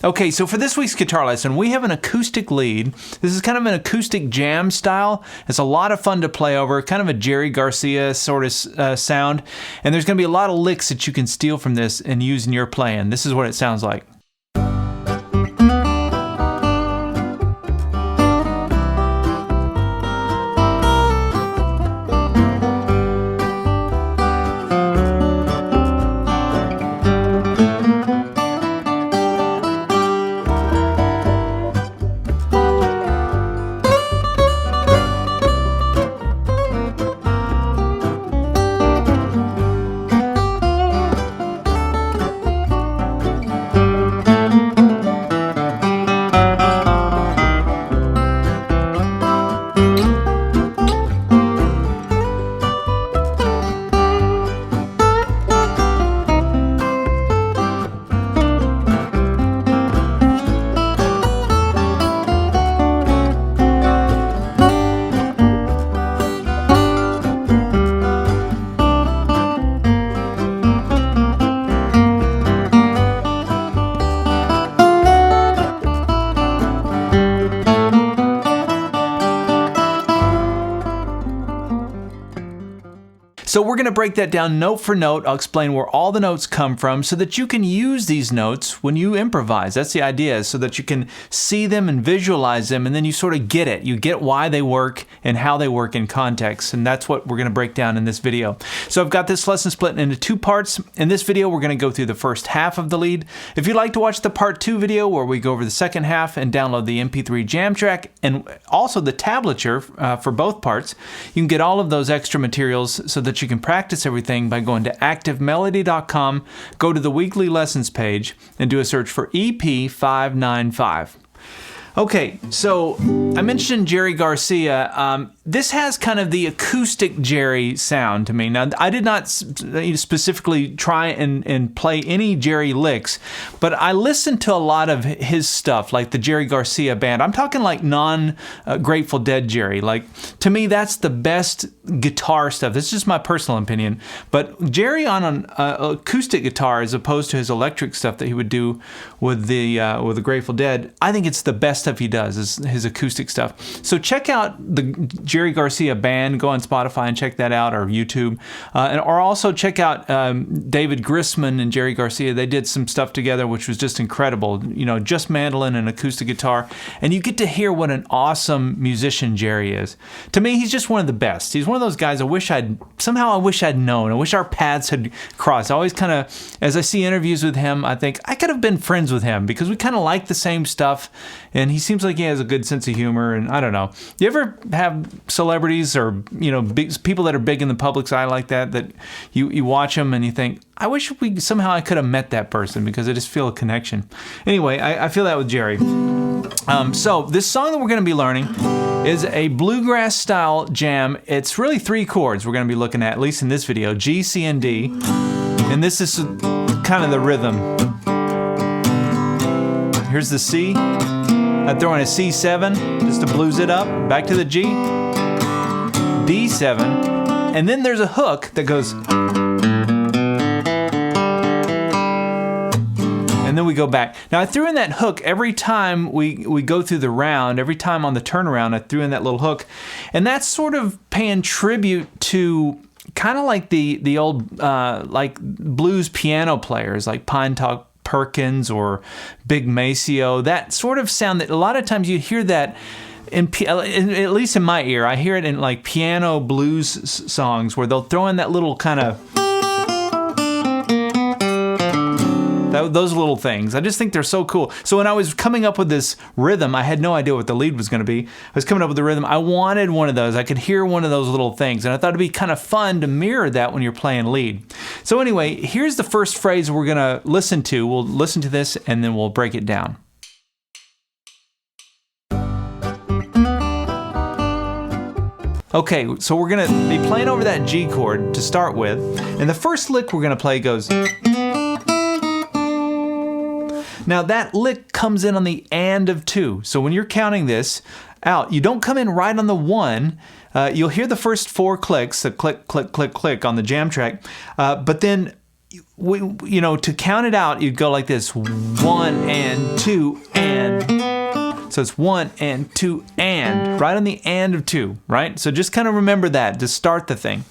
Okay, so for this week's guitar lesson, we have an acoustic lead. This is kind of an acoustic jam style. It's a lot of fun to play over, kind of a Jerry Garcia sort of sound. And there's going to be a lot of licks that you can steal from this and use in your playing. This is what it sounds like. So we're going to break that down note for note. I'll explain where all the notes come from so that you can use these notes when you improvise. That's the idea, so that you can see them and visualize them, and then you sort of get it. You get why they work and how they work in context, and that's what we're going to break down in this video. So I've got this lesson split into two parts. In this video, we're going to go through the first half of the lead. If you'd like to watch the part 2 video where we go over the second half and download the MP3 jam track and also the tablature for both parts, you can get all of those extra materials so that you can practice everything by going to activemelody.com, go to the weekly lessons page, and do a search for EP595. Okay, so I mentioned Jerry Garcia. This has kind of the acoustic Jerry sound to me. Now, I did not specifically try and play any Jerry licks, but I listened to a lot of his stuff, like the Jerry Garcia band. I'm talking like non-Grateful Dead Jerry. Like, to me, that's the best guitar stuff. This is just my personal opinion. But Jerry on an acoustic guitar, as opposed to his electric stuff that he would do with the Grateful Dead, I think it's the best stuff he does, is his acoustic stuff. So check out the Jerry Garcia band. Go on Spotify and check that out, or YouTube. Or also check out David Grisman and Jerry Garcia. They did some stuff together which was just incredible. You know, just mandolin and acoustic guitar. And you get to hear what an awesome musician Jerry is. To me, he's just one of the best. He's one of those guys I wish I'd known. I wish our paths had crossed. I always kind of, as I see interviews with him, I think I could have been friends with him because we kind of like the same stuff. And he seems like he has a good sense of humor, and I don't know. You ever have celebrities or, you know, people that are big in the public's eye like that you watch them and you think, I wish I could have met that person, because I just feel a connection. Anyway, I feel that with Jerry. So this song that we're going to be learning is a bluegrass style jam. It's really 3 chords we're going to be looking at least in this video: G, C, and D. And this is kind of the rhythm. Here's the C. I throw in a C7 just to blues it up. Back to the G, D7, and then there's a hook that goes, and then we go back. Now I threw in that hook every time we go through the round. Every time on the turnaround, I threw in that little hook, and that's sort of paying tribute to kind of like the old like blues piano players like Pine Top Perkins or Big Maceo, that sort of sound that a lot of times you hear that at least in my ear, I hear it in like piano blues songs where they'll throw in that little kind of those little things. I just think they're so cool. So when I was coming up with this rhythm, I had no idea what the lead was going to be. I was coming up with the rhythm. I wanted one of those. I could hear one of those little things, and I thought it'd be kind of fun to mirror that when you're playing lead. So anyway, here's the first phrase we're going to listen to. We'll listen to this, and then we'll break it down. Okay, so we're going to be playing over that G chord to start with, and the first lick we're going to play goes... Now that lick comes in on the and of 2. So when you're counting this out, you don't come in right on the 1. You'll hear the first 4 clicks, the click, click, click, click on the jam track. But then you know, to count it out, you'd go like this: 1 and 2 and. So it's 1 and 2 and, right on the and of 2, right? So just kind of remember that to start the thing.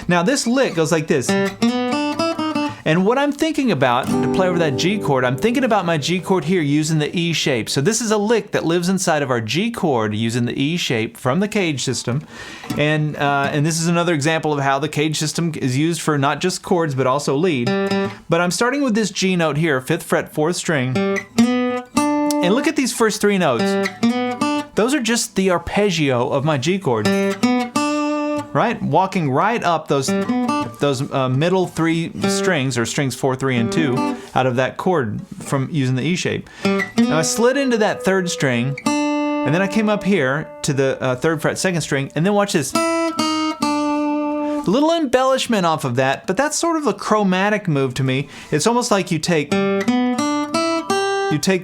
Now this lick goes like this. And what I'm thinking about, to play over that G chord, I'm thinking about my G chord here using the E shape. So this is a lick that lives inside of our G chord using the E shape from the Cage system. And this is another example of how the Cage system is used for not just chords, but also lead. But I'm starting with this G note here, 5th fret, 4th string. And look at these first 3 notes. Those are just the arpeggio of my G chord. Right? Walking right up those middle 3 strings, or strings 4, 3, and 2, out of that chord from using the E shape. Now I slid into that 3rd string, and then I came up here to the 3rd fret, 2nd string, and then watch this. A little embellishment off of that, but that's sort of a chromatic move to me. It's almost like you take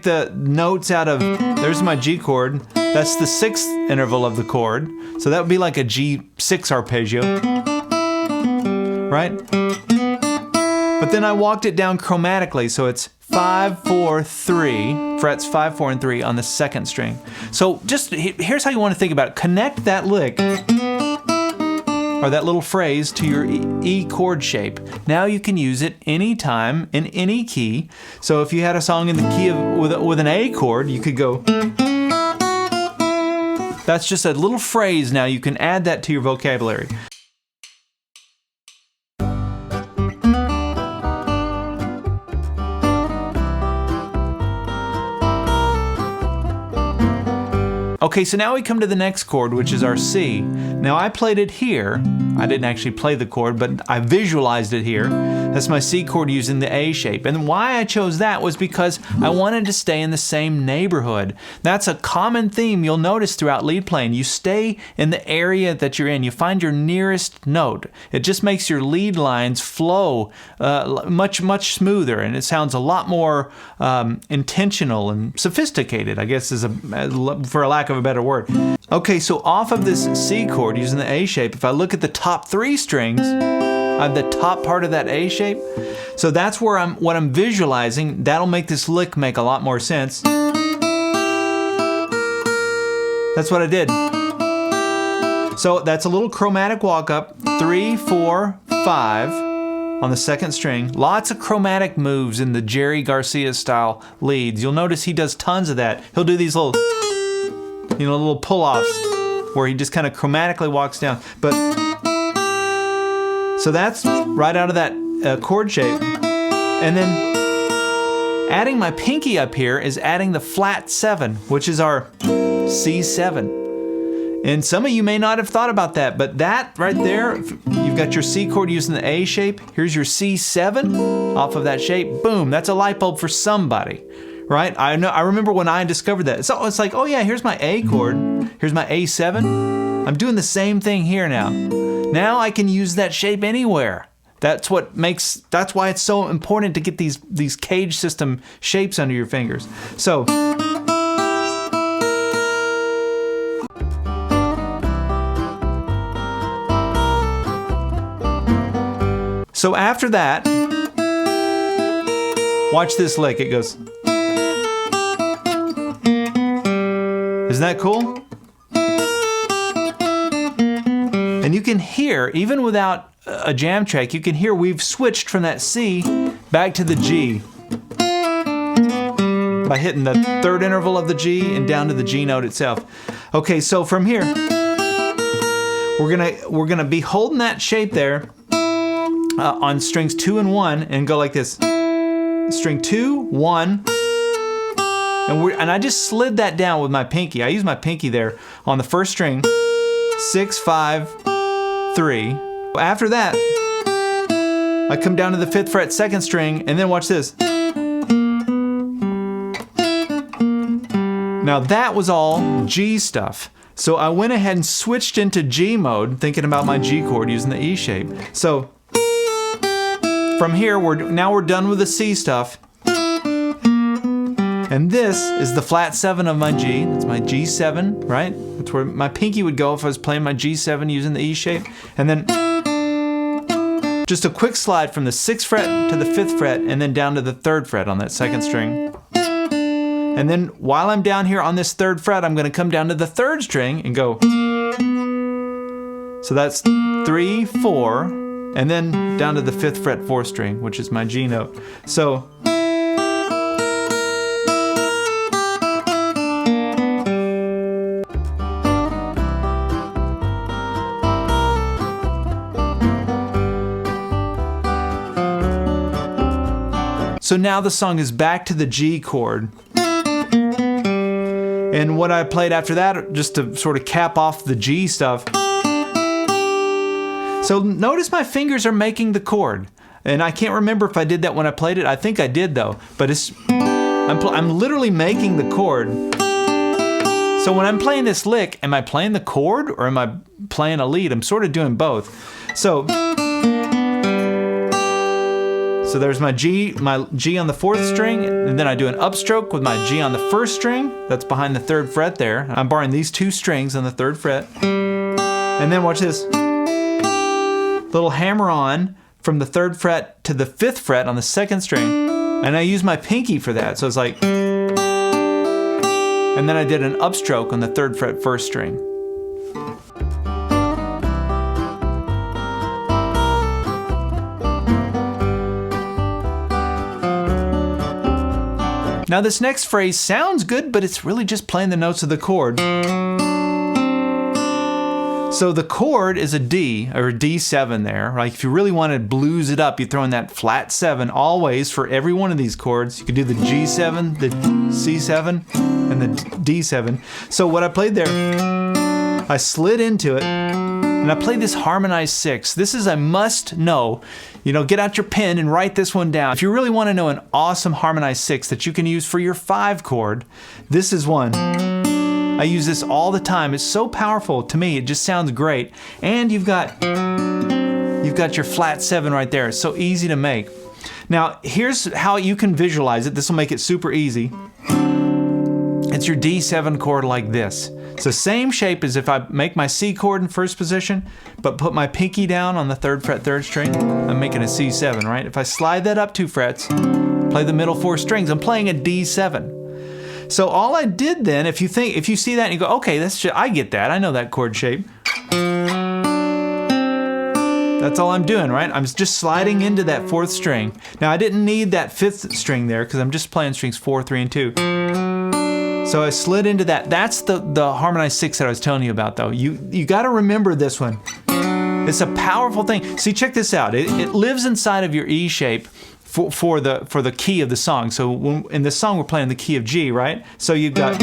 the notes out of, there's my G chord, that's the 6th interval of the chord, so that would be like a G6 arpeggio, right? But then I walked it down chromatically, so it's 5, 4, 3, frets 5, 4, and 3 on the 2nd string. So just, here's how you want to think about it. Connect that lick, or that little phrase, to your E chord shape. Now you can use it anytime in any key. So if you had a song in the key of, with an A chord, you could go. That's just a little phrase now. You can add that to your vocabulary. Okay, so now we come to the next chord, which is our C. Now I played it here. I didn't actually play the chord, but I visualized it here. That's my C chord using the A shape. And why I chose that was because I wanted to stay in the same neighborhood. That's a common theme you'll notice throughout lead playing. You stay in the area that you're in. You find your nearest note. It just makes your lead lines flow much smoother, and it sounds a lot more intentional and sophisticated, I guess, for a lack of a better word. Okay, so off of this C chord using the A shape, if I look at the top 3 strings, the top part of that A shape, so that's where what I'm visualizing. That'll make this lick make a lot more sense. That's what I did. So that's a little chromatic walk up, 3, 4, 5 on the 2nd string. Lots of chromatic moves in the Jerry Garcia style leads. You'll notice he does tons of that. He'll do these little, little pull-offs where he just kind of chromatically walks down. But so that's right out of that chord shape. And then adding my pinky up here is adding the flat 7, which is our C7. And some of you may not have thought about that, but that right there, you've got your C chord using the A shape. Here's your C7 off of that shape. Boom, that's a light bulb for somebody. Right? I remember when I discovered that. So it's like, oh yeah, here's my A chord. Here's my A7. I'm doing the same thing here now. Now I can use that shape anywhere. That's why it's so important to get these Cage system shapes under your fingers. So after that, watch this lick. It goes. Isn't that cool? And you can hear, even without a jam track, you can hear we've switched from that C back to the G by hitting the 3rd interval of the G and down to the G note itself. Okay, so from here, we're gonna be holding that shape there on strings 2 and 1 and go like this. String 2, 1. And I just slid that down with my pinky. I used my pinky there on the 1st string, 6, 5, 3. After that, I come down to the 5th fret, 2nd string, and then watch this. Now that was all G stuff. So I went ahead and switched into G mode, thinking about my G chord using the E shape. So from here, now we're done with the C stuff. And this is the flat 7 of my G. That's my G7, right? That's where my pinky would go if I was playing my G7 using the E shape. And then just a quick slide from the 6th fret to the 5th fret and then down to the 3rd fret on that 2nd string. And then while I'm down here on this 3rd fret, I'm going to come down to the 3rd string and go. So that's 3, 4, and then down to the 5th fret 4th string, which is my G note. So now the song is back to the G chord. And what I played after that, just to sort of cap off the G stuff. So notice my fingers are making the chord. And I can't remember if I did that when I played it. I think I did though. But I'm literally making the chord. So when I'm playing this lick, am I playing the chord or am I playing a lead? I'm sort of doing both. So there's my G on the 4th string, and then I do an upstroke with my G on the 1st string. That's behind the 3rd fret there. I'm borrowing these 2 strings on the 3rd fret. And then watch this. Little hammer on from the 3rd fret to the 5th fret on the 2nd string. And I use my pinky for that. So it's like, and then I did an upstroke on the 3rd fret 1st string. Now this next phrase sounds good, but it's really just playing the notes of the chord. So the chord is a D, or a D7 there, right? If you really want to blues it up, you throw in that flat 7 always for every one of these chords. You could do the G7, the C7, and the D7. So what I played there, I slid into it, and I played this harmonize 6. This is a must know. Get out your pen and write this one down. If you really want to know an awesome harmonize 6 that you can use for your 5 chord, this is one. I use this all the time. It's so powerful to me. It just sounds great. And you've got your flat 7 right there. It's so easy to make. Now, here's how you can visualize it. This will make it super easy. It's your D7 chord like this. So same shape as if I make my C chord in 1st position, but put my pinky down on the 3rd fret 3rd string, I'm making a C7, right? If I slide that up 2 frets, play the middle 4 strings, I'm playing a D7. So all I did then, if you see that and you go, okay, I get that, I know that chord shape. That's all I'm doing, right? I'm just sliding into that 4th string. Now I didn't need that 5th string there because I'm just playing strings 4, 3, and 2. So I slid into that. That's the harmonize 6 that I was telling you about though. You got to remember this one. It's a powerful thing. See, check this out. It lives inside of your E shape for the key of the song. So in this song we're playing the key of G, right? So you've got,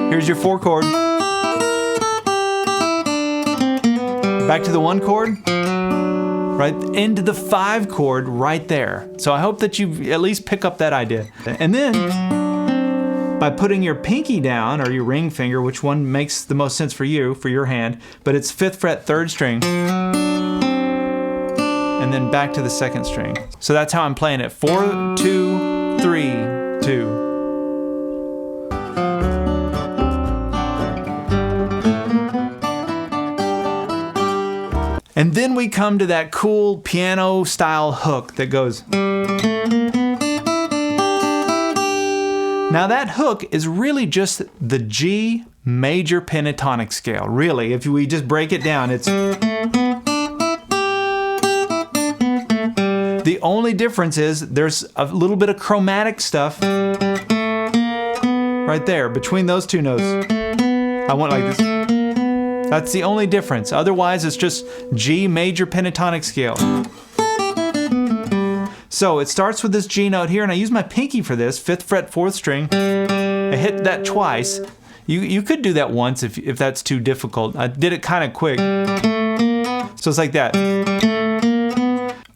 here's your 4 chord. Back to the 1 chord. Right into the 5 chord right there. So I hope that you at least pick up that idea. And then by putting your pinky down or your ring finger, which one makes the most sense for you, for your hand, but it's 5th fret 3rd string, and then back to the 2nd string. So that's how I'm playing it. 4, 2, 3, 2. And then we come to that cool piano style hook that goes. Now that hook is really just the G major pentatonic scale. Really, if we just break it down, it's. The only difference is there's a little bit of chromatic stuff right there between those 2 notes. I want like this. That's the only difference. Otherwise, it's just G major pentatonic scale. So it starts with this G note here, and I use my pinky for this, 5th fret 4th string. I hit that twice. You could do that once if that's too difficult. I did it kind of quick. So it's like that.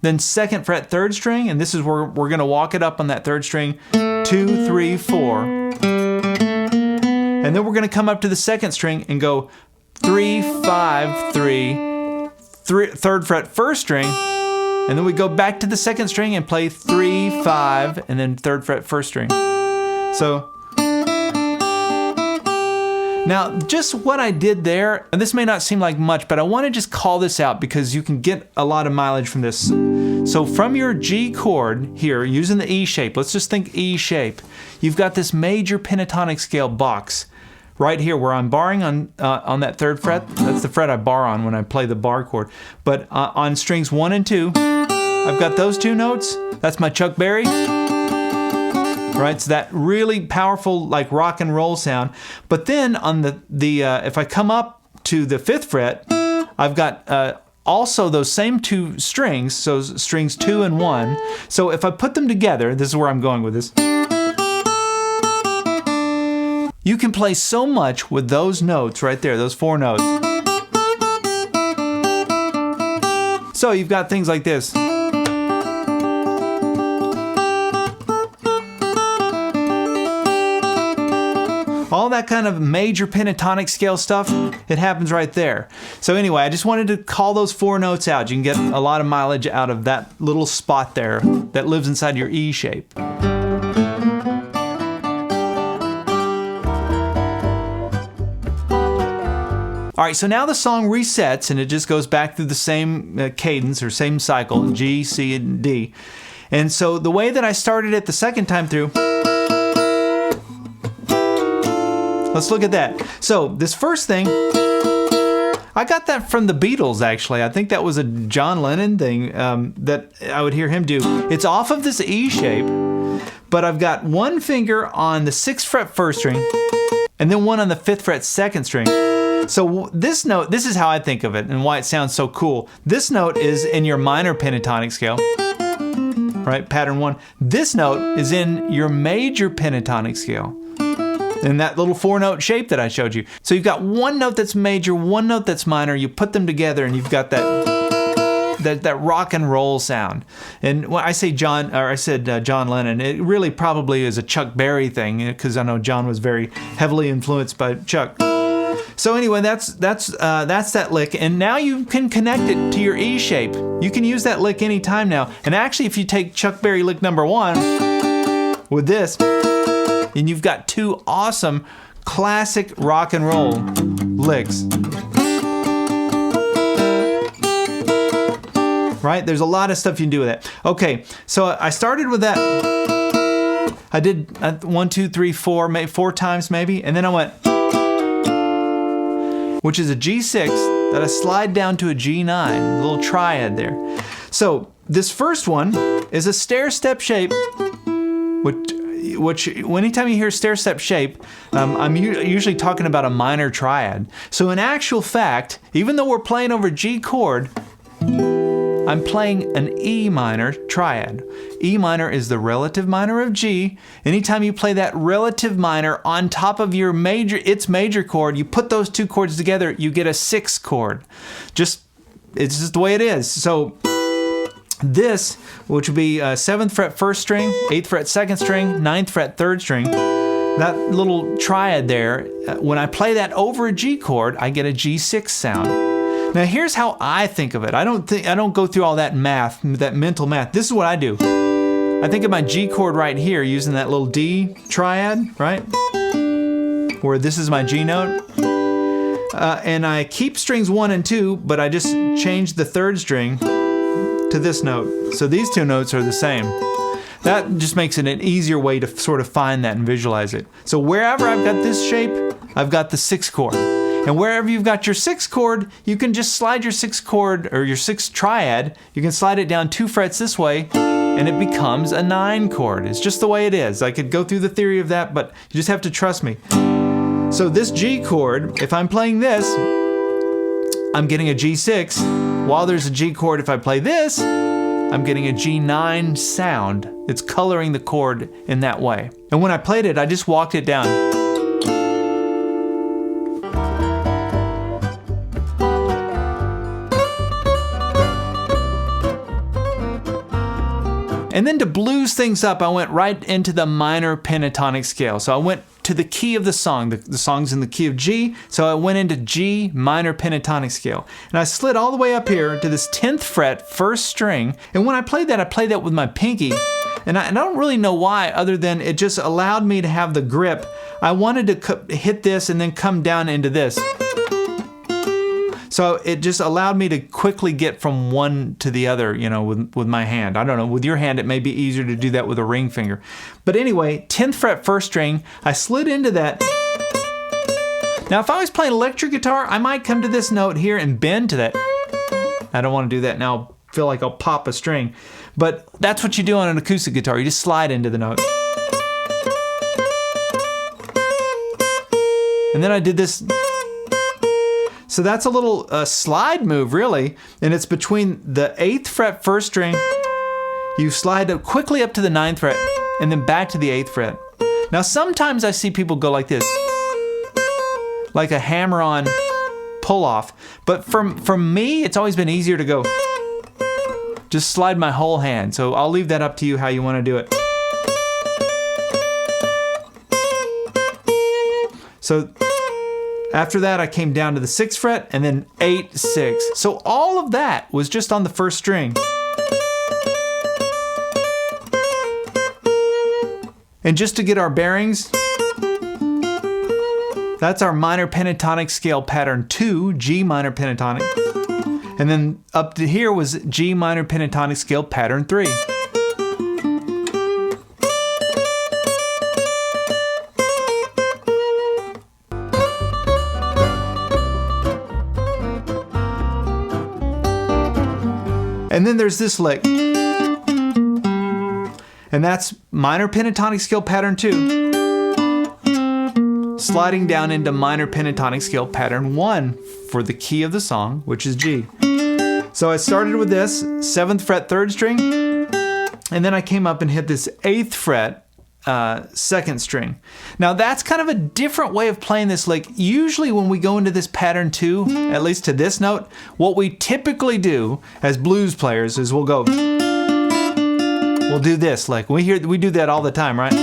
Then 2nd fret 3rd string, and this is where we're going to walk it up on that 3rd string. 2, 3, 4. And then we're going to come up to the 2nd string and go 3, 5, 3, 3rd fret 1st string, and then we go back to the 2nd string and play 3, 5, and then 3rd fret 1st string. So Now, just what I did there, and this may not seem like much, but I want to just call this out because you can get a lot of mileage from this. So from your G chord here, using the E shape, let's just think E shape, you've got this major pentatonic scale box right here where I'm barring on that 3rd fret. That's the fret I bar on when I play the bar chord. But on strings 1 and 2, I've got those 2 notes. That's my Chuck Berry. Right, so that really powerful like rock and roll sound. But then on the if I come up to the 5th fret, I've got also those same 2 strings, so strings 2 and 1. So if I put them together, this is where I'm going with this. You can play so much with those notes right there, those 4 notes. So you've got things like this. All that kind of major pentatonic scale stuff, it happens right there. So anyway, I just wanted to call those 4 notes out. You can get a lot of mileage out of that little spot there that lives inside your E shape. All right, so now the song resets and it just goes back through the same cadence or same cycle, G, C, and D. And so the way that I started it the second time through, let's look at that. So this first thing, I got that from the Beatles actually. I think that was a John Lennon thing that I would hear him do. It's off of this E shape, but I've got 1 finger on the 6th fret 1st string and then 1 on the 5th fret 2nd string. So this note, this is how I think of it and why it sounds so cool. This note is in your minor pentatonic scale, right? Pattern 1. This note is in your major pentatonic scale, in that little 4-note shape that I showed you. So you've got 1 note that's major, 1 note that's minor. You put them together and you've got that rock and roll sound. And when I say John Lennon, it really probably is a Chuck Berry thing because I know John was very heavily influenced by Chuck. So anyway, that's that lick, and now you can connect it to your E shape. You can use that lick anytime now. And actually, if you take Chuck Berry lick number 1 with this, and you've got 2 awesome classic rock and roll licks. Right? There's a lot of stuff you can do with that. Okay, so I started with that. I did 1, 2, 3, 4, maybe 4 times maybe, and then I went, which is a G6 that I slide down to a G9, a little triad there. So this first one is a stair-step shape, which anytime you hear stair-step shape, I'm usually talking about a minor triad. So in actual fact, even though we're playing over G chord, I'm playing an E minor triad. E minor is the relative minor of G. Anytime you play that relative minor on top of your its major chord, you put those 2 chords together, you get a 6th chord. It's just the way it is. So this, which would be 7th fret 1st string, 8th fret 2nd string, 9th fret 3rd string, that little triad there, when I play that over a G chord, I get a G6 sound. Now here's how I think of it. I don't go through all that math, that mental math. This is what I do. I think of my G chord right here using that little D triad, right? Where this is my G note. And I keep strings 1 and 2, but I just change the 3rd string to this note. So these 2 notes are the same. That just makes it an easier way to sort of find that and visualize it. So wherever I've got this shape, I've got the 6th chord. And wherever you've got your 6th chord, you can just slide your 6th chord or your 6th triad, you can slide it down 2 frets this way, and it becomes a 9 chord. It's just the way it is. I could go through the theory of that, but you just have to trust me. So this G chord, if I'm playing this, I'm getting a G6. While there's a G chord, if I play this, I'm getting a G9 sound. It's coloring the chord in that way. And when I played it, I just walked it down. And then to blues things up, I went right into the minor pentatonic scale. So I went to the key of the song. The song's in the key of G, so I went into G minor pentatonic scale. And I slid all the way up here to this 10th fret, first string. And when I played that with my pinky. And I don't really know why, other than it just allowed me to have the grip. I wanted to hit this and then come down into this. So it just allowed me to quickly get from one to the other, you know, with my hand. I don't know, with your hand it may be easier to do that with a ring finger. But anyway, 10th fret first string, I slid into that. Now if I was playing electric guitar, I might come to this note here and bend to that. I don't want to do that now. I feel like I'll pop a string. But that's what you do on an acoustic guitar. You just slide into the note. And then I did this. So that's a little slide move, really, and it's between the 8th fret first string. You slide quickly up to the 9th fret, and then back to the 8th fret. Now sometimes I see people go like this, like a hammer-on pull-off. But for me, it's always been easier to go, just slide my whole hand. So I'll leave that up to you how you want to do it. So after that, I came down to the 6th fret and then 8, 6. So all of that was just on the first string. And just to get our bearings, that's our minor pentatonic scale pattern 2, G minor pentatonic. And then up to here was G minor pentatonic scale pattern 3. And then there's this lick. And that's minor pentatonic scale pattern 2. Sliding down into minor pentatonic scale pattern 1 for the key of the song, which is G. So I started with this 7th fret 3rd string, and then I came up and hit this 8th fret 2nd string. Now that's kind of a different way of playing this lick. Usually when we go into this pattern 2, at least to this note, what we typically do as blues players is we'll do this. Like we do that all the time, right?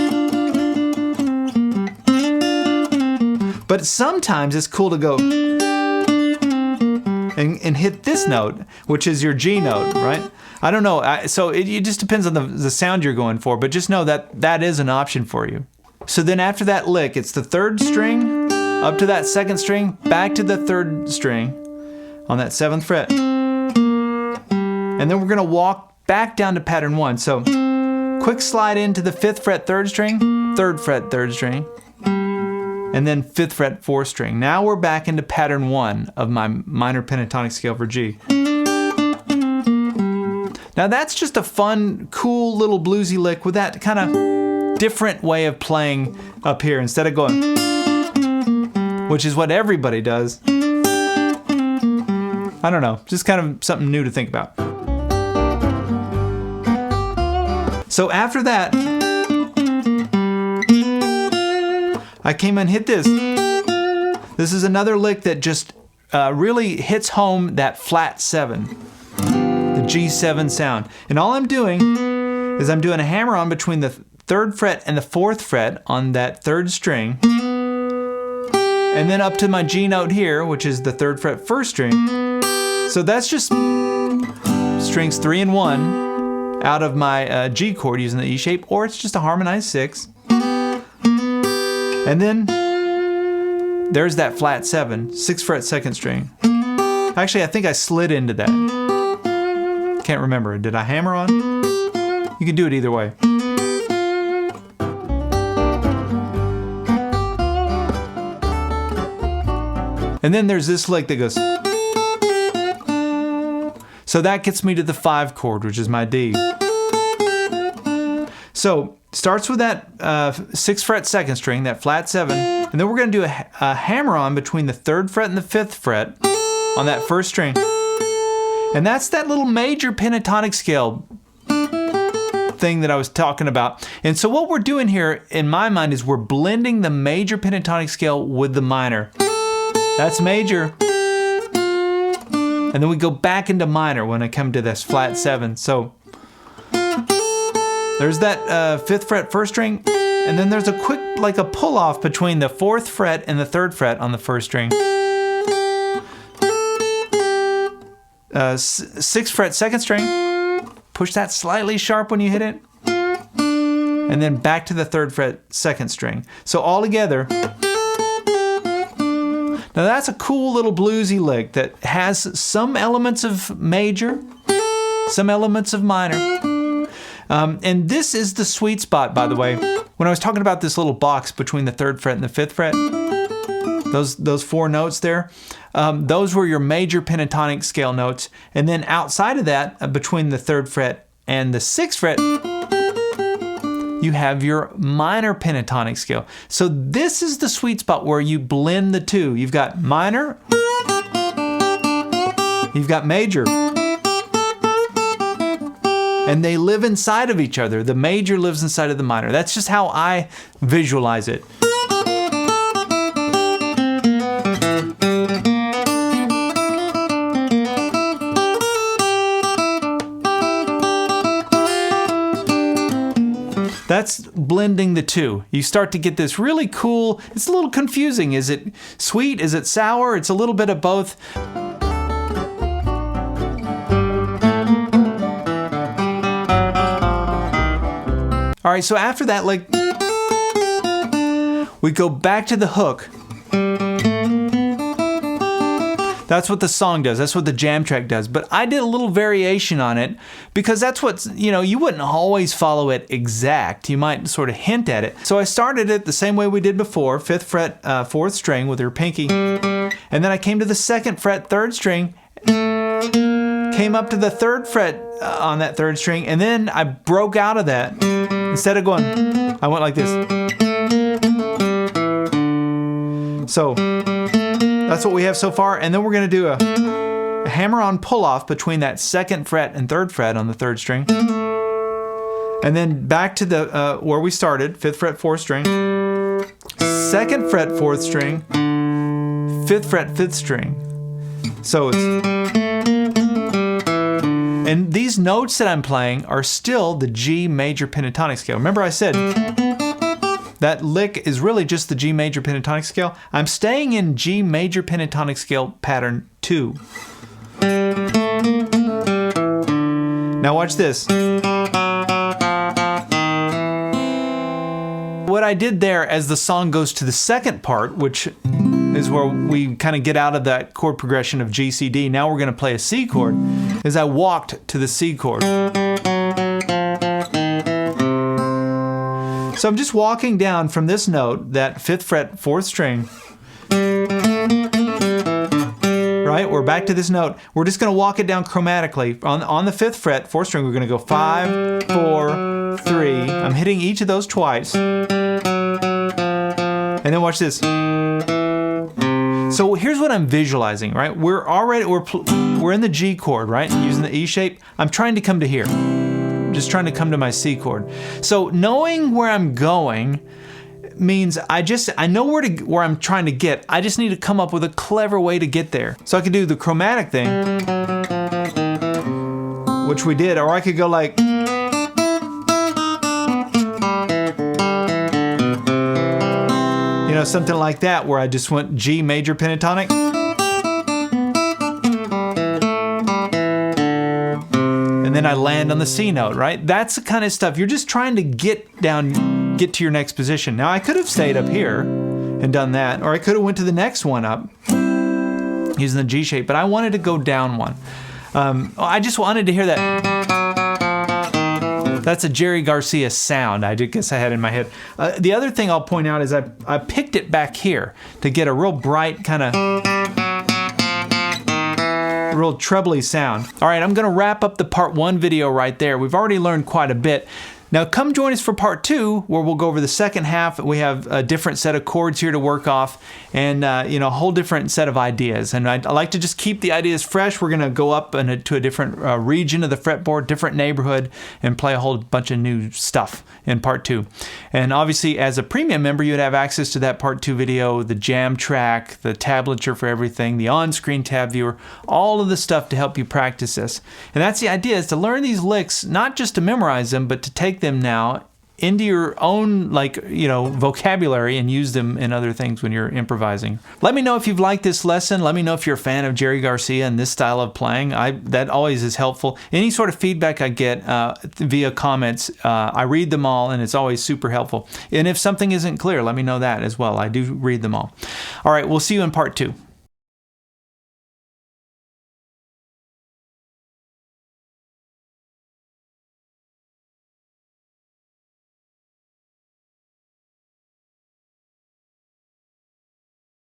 But sometimes it's cool to go and hit this note, which is your G note, right? I don't know. So it just depends on the sound you're going for, but just know that that is an option for you. So then after that lick, it's the 3rd string, up to that 2nd string, back to the 3rd string on that 7th fret. And then we're going to walk back down to pattern 1. So quick slide into the 5th fret 3rd string, 3rd fret 3rd string, and then 5th fret 4th string. Now we're back into pattern 1 of my minor pentatonic scale for G. Now that's just a fun, cool little bluesy lick with that kind of different way of playing up here instead of going, which is what everybody does. I don't know, just kind of something new to think about. So after that, I came and hit this. This is another lick that just really hits home that flat 7. The G7 sound. And all I'm doing is I'm doing a hammer on between the 3rd fret and the 4th fret on that 3rd string. And then up to my G note here, which is the 3rd fret 1st string. So that's just strings 3 and 1 out of my G chord using the E shape, or it's just a harmonized 6. And then there's that flat 7, 6th fret 2nd string. Actually, I think I slid into that. Can't remember. Did I hammer on? You can do it either way. And then there's this lick that goes. So that gets me to the 5 chord, which is my D. So starts with that 6th fret 2nd string, that flat 7, and then we're going to do a hammer on between the 3rd fret and the 5th fret on that 1st string. And that's that little major pentatonic scale thing that I was talking about. And so what we're doing here, in my mind, is we're blending the major pentatonic scale with the minor. That's major. And then we go back into minor when I come to this flat 7. So There's that 5th fret 1st string, and then there's a quick, like a pull off between the 4th fret and the 3rd fret on the 1st string. 6th fret 2nd string, push that slightly sharp when you hit it, and then back to the 3rd fret 2nd string. So all together. Now that's a cool little bluesy lick that has some elements of major, some elements of minor. And this is the sweet spot, by the way. When I was talking about this little box between the 3rd fret and the 5th fret, those 4 notes there, those were your major pentatonic scale notes. And then outside of that, between the 3rd fret and the 6th fret, you have your minor pentatonic scale. So this is the sweet spot where you blend the two. You've got minor, you've got major. And they live inside of each other. The major lives inside of the minor. That's just how I visualize it. That's blending the two. You start to get this really cool, it's a little confusing. Is it sweet? Is it sour? It's a little bit of both. All right, so after that, like, we go back to the hook. That's what the song does. That's what the jam track does. But I did a little variation on it because that's what, you wouldn't always follow it exact. You might sort of hint at it. So I started it the same way we did before, 5th fret, 4th string with your pinky. And then I came to the 2nd fret, 3rd string, came up to the 3rd fret on that 3rd string, and then I broke out of that. Instead of going, I went like this. So that's what we have so far. And then we're going to do a hammer-on pull-off between that 2nd fret and 3rd fret on the 3rd string. And then back to the where we started, 5th fret, 4th string. 2nd fret, 4th string. 5th fret, 5th string. So it's... And these notes that I'm playing are still the G major pentatonic scale. Remember I said that lick is really just the G major pentatonic scale. I'm staying in G major pentatonic scale pattern 2. Now watch this. What I did there as the song goes to the second part, which is where we kind of get out of that chord progression of G, C, D. Now we're going to play a C chord, is I walked to the C chord. So I'm just walking down from this note, that 5th fret, 4th string. Right, we're back to this note. We're just going to walk it down chromatically. On the 5th fret, 4th string, we're going to go 5, 4, 3. I'm hitting each of those twice. And then watch this. So here's what I'm visualizing, right? We're in the G chord, right? Using the E shape. I'm trying to come to here. I'm just trying to come to my C chord. So knowing where I'm going means I know where I'm trying to get. I just need to come up with a clever way to get there. So I could do the chromatic thing, which we did, or I could go like, something like that, where I just went G major pentatonic. And then I land on the C note, right? That's the kind of stuff. You're just trying to get to your next position. Now I could have stayed up here and done that, or I could have went to the next one up using the G shape, but I wanted to go down one. I just wanted to hear that. That's a Jerry Garcia sound, I guess I had in my head. The other thing I'll point out is I picked it back here to get a real bright kind of real trebly sound. All right, I'm going to wrap up the part 1 video right there. We've already learned quite a bit. Now come join us for part 2, where we'll go over the second half. We have a different set of chords here to work off, and a whole different set of ideas. And I like to just keep the ideas fresh. We're going to go up to a different region of the fretboard, different neighborhood, and play a whole bunch of new stuff in part 2. And obviously, as a premium member, you'd have access to that part 2 video, the jam track, the tablature for everything, the on-screen tab viewer, all of the stuff to help you practice this. And that's the idea, is to learn these licks, not just to memorize them, but to take them now into your own, like, you know, vocabulary and use them in other things when you're improvising. Let me know if you've liked this lesson. Let me know if you're a fan of Jerry Garcia and this style of playing. That always is helpful. Any sort of feedback I get via comments, I read them all, and it's always super helpful. And if something isn't clear, let me know that as well. I do read them all. All right, we'll see you in part 2.